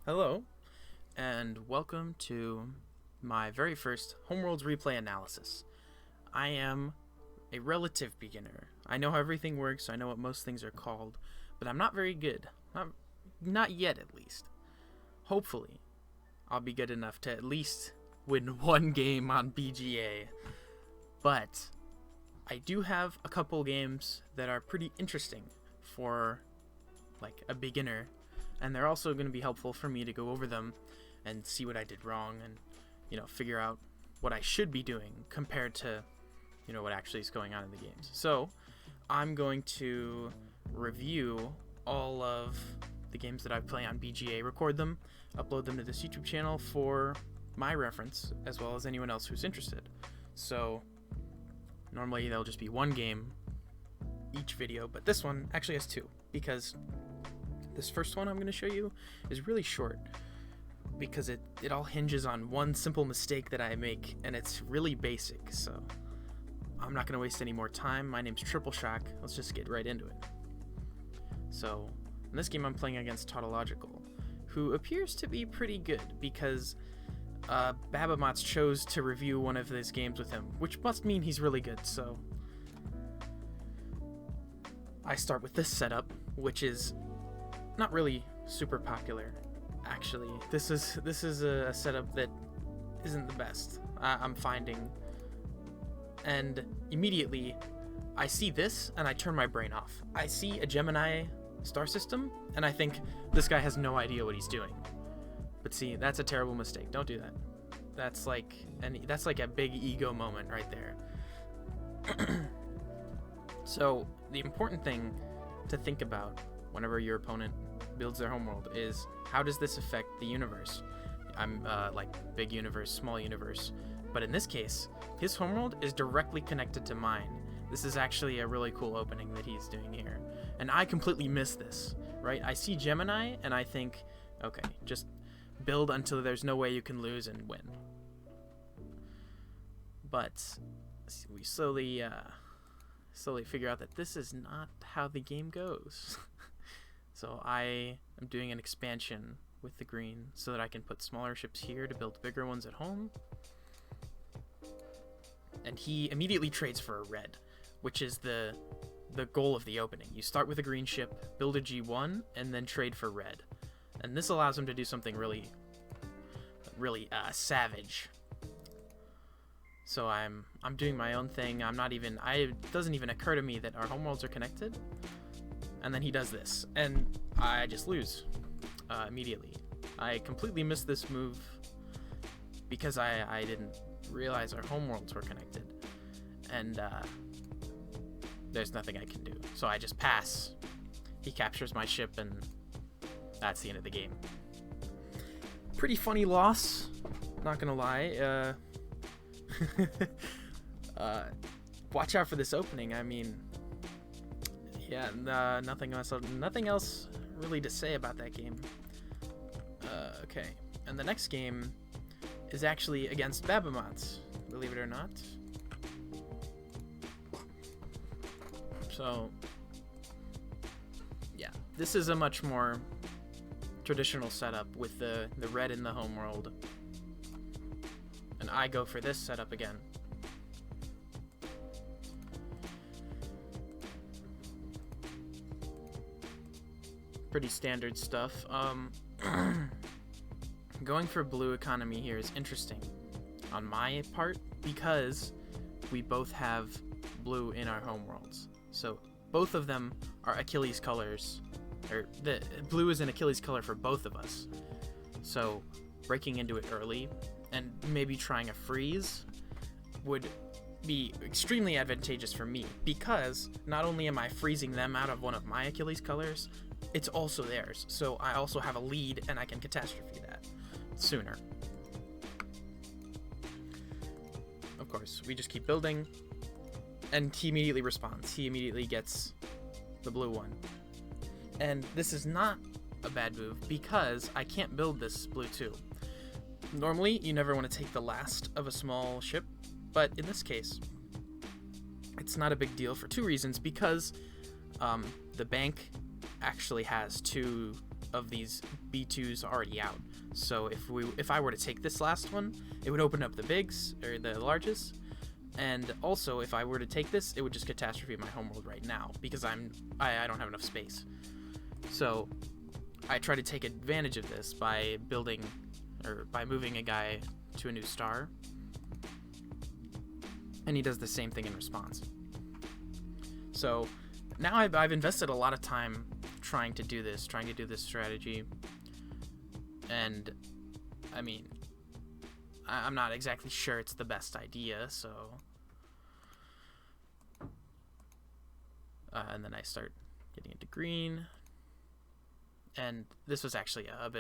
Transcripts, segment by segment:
Hello, and welcome to my very first Homeworlds replay analysis. I am a relative beginner. I know how everything works, I know what most things are called, but I'm not very good. Not yet, at least. Hopefully, I'll be good enough to at least win one game on BGA. But I do have a couple games that are pretty interesting for, like, a beginner, and they're also going to be helpful for me to go over them and see what I did wrong and, figure out what I should be doing compared to, what actually is going on in the games. So, I'm going to review all of the games that I play on BGA, record them, upload them to this YouTube channel for my reference, as well as anyone else who's interested. So, normally there'll just be one game each video, but this one actually has two, because this first one I'm going to show you is really short, because it all hinges on one simple mistake that I make, and it's really basic, so I'm not going to waste any more time. My name's Tripleshock. Let's just get right into it. So, in this game I'm playing against Tautological, who appears to be pretty good, because Babamots chose to review one of his games with him, which must mean he's really good, so I start with this setup, which is not really super popular, actually. This is a setup that isn't the best, I'm finding. And immediately, I see this, and I turn my brain off. I see a Gemini star system, and I think, this guy has no idea what he's doing. But see, that's a terrible mistake. Don't do that. That's like a big ego moment right there. So, the important thing to think about whenever your opponent builds their homeworld is, how does this affect the universe? I'm like big universe, small universe, but in this case, his homeworld is directly connected to mine. This is actually a really cool opening that he's doing here, and I completely missed this, right? I see Gemini, and I think, okay, just build until there's no way you can lose and win. But we slowly figure out that this is not how the game goes. So I am doing an expansion with the green so that I can put smaller ships here to build bigger ones at home. And he immediately trades for a red, which is the goal of the opening. You start with a green ship, build a G1, and then trade for red. And this allows him to do something really savage. So I'm doing my own thing. It doesn't even occur to me that our homeworlds are connected. And then he does this, and I just lose immediately. I completely missed this move because I didn't realize our homeworlds were connected, and there's nothing I can do. So I just pass. He captures my ship, and that's the end of the game. Pretty funny loss, not gonna lie. Watch out for this opening. I mean, yeah, nothing else really to say about that game. Okay, and the next game is actually against Babamots, believe it or not. So, yeah, this is a much more traditional setup with the red in the homeworld. And I go for this setup again. Pretty standard stuff. Going for blue economy here is interesting on my part because we both have blue in our homeworlds. So both of them are Achilles colors, or the blue is an Achilles color for both of us. So breaking into it early and maybe trying a freeze would be extremely advantageous for me, because not only am I freezing them out of one of my Achilles colors, it's also theirs, so I also have a lead and I can catastrophe that sooner. Of course, we just keep building, and he immediately responds. He immediately gets the blue one. And this is not a bad move, because I can't build this blue 2. Normally, you never want to take the last of a small ship, but in this case, it's not a big deal for two reasons, because the bank actually has two of these B2s already out. So if I were to take this last one, it would open up the bigs, or the larges. And also, if I were to take this, it would just catastrophe my homeworld right now, because I don't have enough space. So I try to take advantage of this by building, or by moving a guy to a new star. And he does the same thing in response. So now I've invested a lot of time trying to do this strategy. And I mean, I'm not exactly sure it's the best idea, so and then I start getting into green, and this was actually a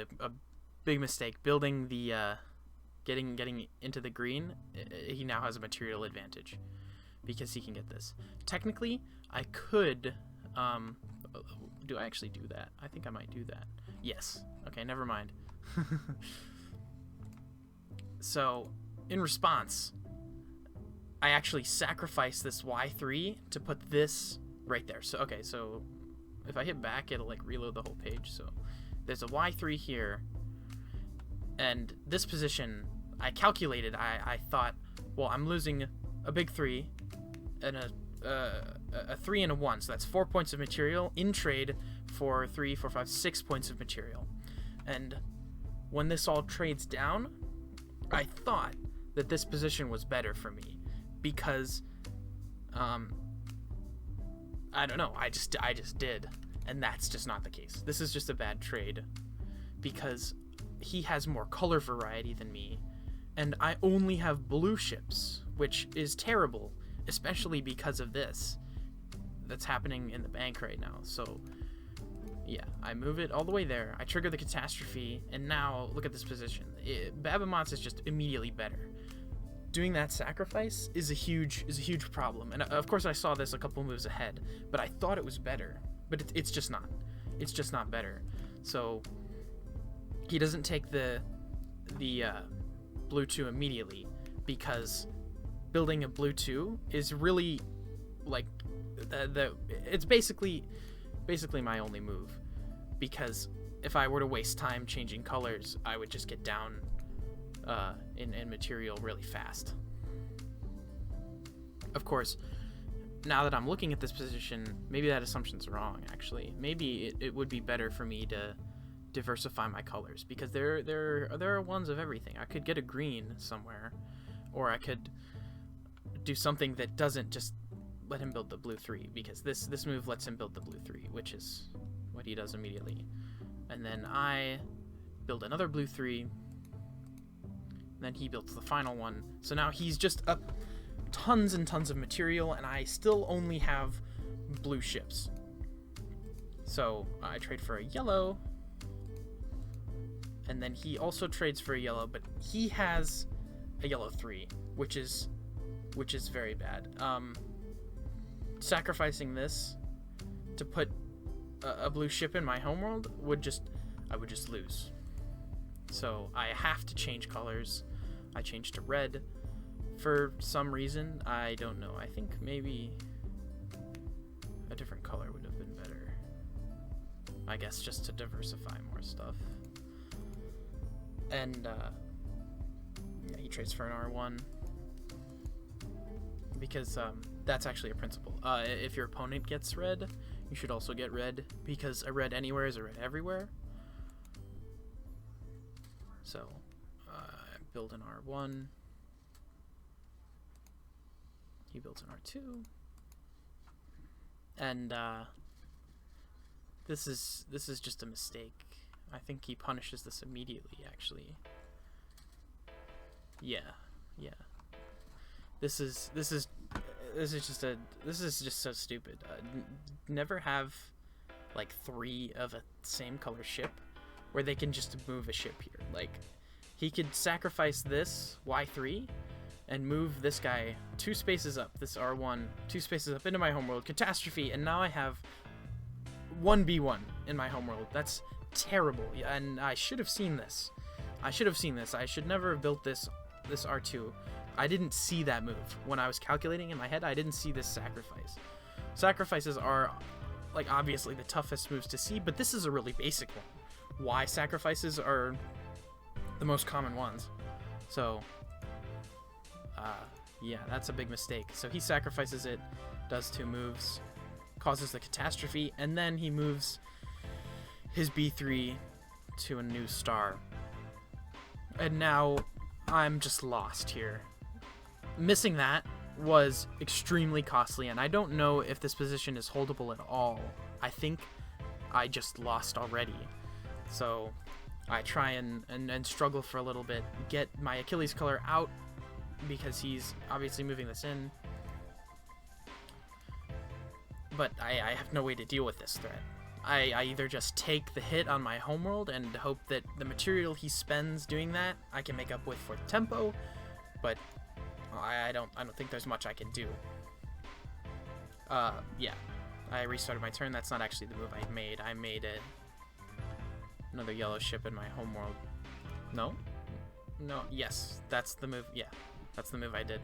big mistake. Building the getting into the green, he now has a material advantage because he can get this. Technically, I could do I actually do that? I think I might do that. Yes. Okay, never mind. So, in response, I actually sacrificed this Y3 to put this right there. So, okay, so if I hit back, it'll like reload the whole page. So, there's a Y3 here, and this position, I calculated, I thought, well, I'm losing a big 3 and a 3 and a 1, so that's 4 points of material in trade for 3, 4, 5, 6 points of material. And when this all trades down, I thought that this position was better for me because I don't know, I just did, and that's just not the case. This is just a bad trade because he has more color variety than me, and I only have blue ships, which is terrible, especially because of this that's happening in the bank right now. So yeah, I move it all the way there. I trigger the catastrophe, and now look at this position. Babamots is just immediately better. Doing that sacrifice is a huge problem. And of course, I saw this a couple moves ahead, but I thought it was better. But it's just not. It's just not better. So he doesn't take the blue 2 immediately, because building a blue 2 is really like it's basically my only move, because if I were to waste time changing colors, I would just get down in material really fast. Of course, now that I'm looking at this position, maybe that assumption's wrong, actually. Maybe it would be better for me to diversify my colors, because there are ones of everything. I could get a green somewhere, or I could do something that doesn't just let him build the blue 3, because this move lets him build the blue 3, which is what he does immediately. And then I build another blue 3, and then he builds the final one. So now he's just up tons and tons of material, and I still only have blue ships. So I trade for a yellow, and then he also trades for a yellow, but he has a yellow 3, which is very bad. Sacrificing this to put a blue ship in my homeworld I would just lose. So I have to change colors. I changed to red for some reason. I don't know. I think maybe a different color would have been better. I guess just to diversify more stuff. And yeah, he trades for an R1. Because that's actually a principle. If your opponent gets red, you should also get red, because a red anywhere is a red everywhere. So I build an R1. He builds an R2. And this is just a mistake. I think he punishes this immediately, actually. Yeah. This is just so stupid. Never have like 3 of a same color ship where they can just move a ship here. Like, he could sacrifice this Y3 and move this guy 2 spaces up, this R1 2 spaces up into my homeworld, catastrophe, and now I have 1B1 in my homeworld. That's terrible, and I should have seen this. I should never have built this R2. I didn't see that move. When I was calculating in my head, I didn't see this sacrifice. Sacrifices are, like, obviously the toughest moves to see, but this is a really basic one. Y sacrifices are the most common ones. So, yeah, that's a big mistake. So he sacrifices it, does 2 moves, causes the catastrophe, and then he moves his B3 to a new star. And now I'm just lost here. Missing that was extremely costly, and I don't know if this position is holdable at all. I think I just lost already. So I try and struggle for a little bit, get my Achilles color out, because he's obviously moving this in. But I have no way to deal with this threat. I either just take the hit on my homeworld and hope that the material he spends doing that I can make up with for the tempo, but I don't think there's much I can do. Yeah. I restarted my turn. That's not actually the move I made. I made another yellow ship in my homeworld. No? No, yes. That's the move. Yeah. That's the move I did.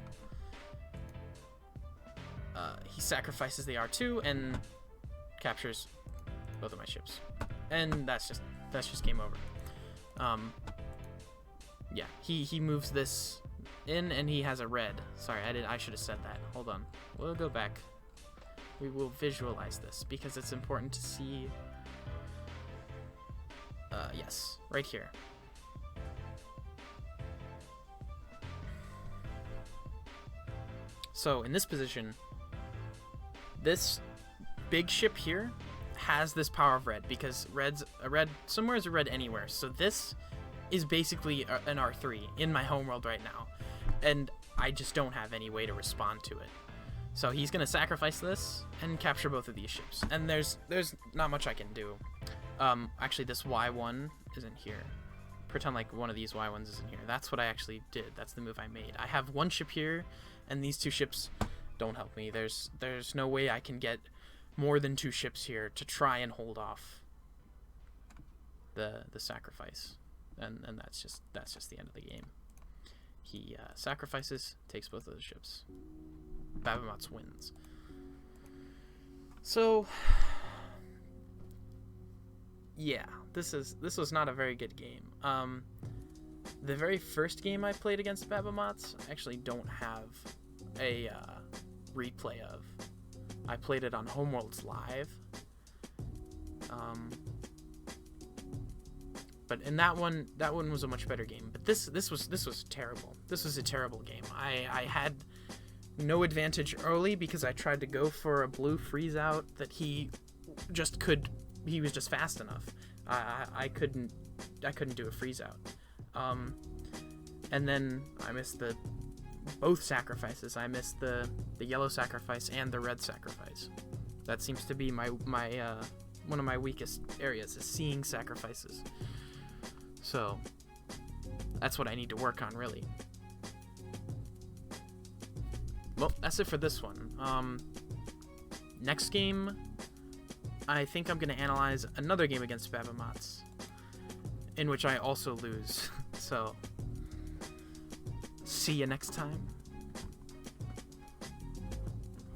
He sacrifices the R2 and captures both of my ships. And that's just game over. Yeah, he moves this in and he has a red. Sorry, I should have said that. Hold on. We'll go back. We will visualize this because it's important to see. Yes, right here. So in this position, this big ship here has this power of red because a red somewhere is a red anywhere. So this is basically an R3 in my homeworld right now, and I just don't have any way to respond to it. So he's gonna sacrifice this and capture both of these ships, and there's not much I can do. Actually, this Y1 isn't here. Pretend like one of these Y1s isn't here. That's what I actually did. That's the move I made. I have one ship here, and these 2 ships don't help me. There's no way I can get more than 2 ships here to try and hold off the sacrifice, and that's just the end of the game. He sacrifices, takes both of the ships. Babamots wins. So yeah, this was not a very good game. The very first game I played against Babamots, I actually don't have a replay of. I played it on Homeworlds live. But in that one was a much better game. But this was terrible. This was a terrible game. I had no advantage early because I tried to go for a blue freeze out that he was just fast enough. I couldn't do a freeze out. And then I missed both sacrifices. I missed the yellow sacrifice and the red sacrifice. That seems to be my one of my weakest areas, is seeing sacrifices. So that's what I need to work on, really. Well, that's it for this one. Next game, I think I'm going to analyze another game against Babamots, in which I also lose. So, see you next time.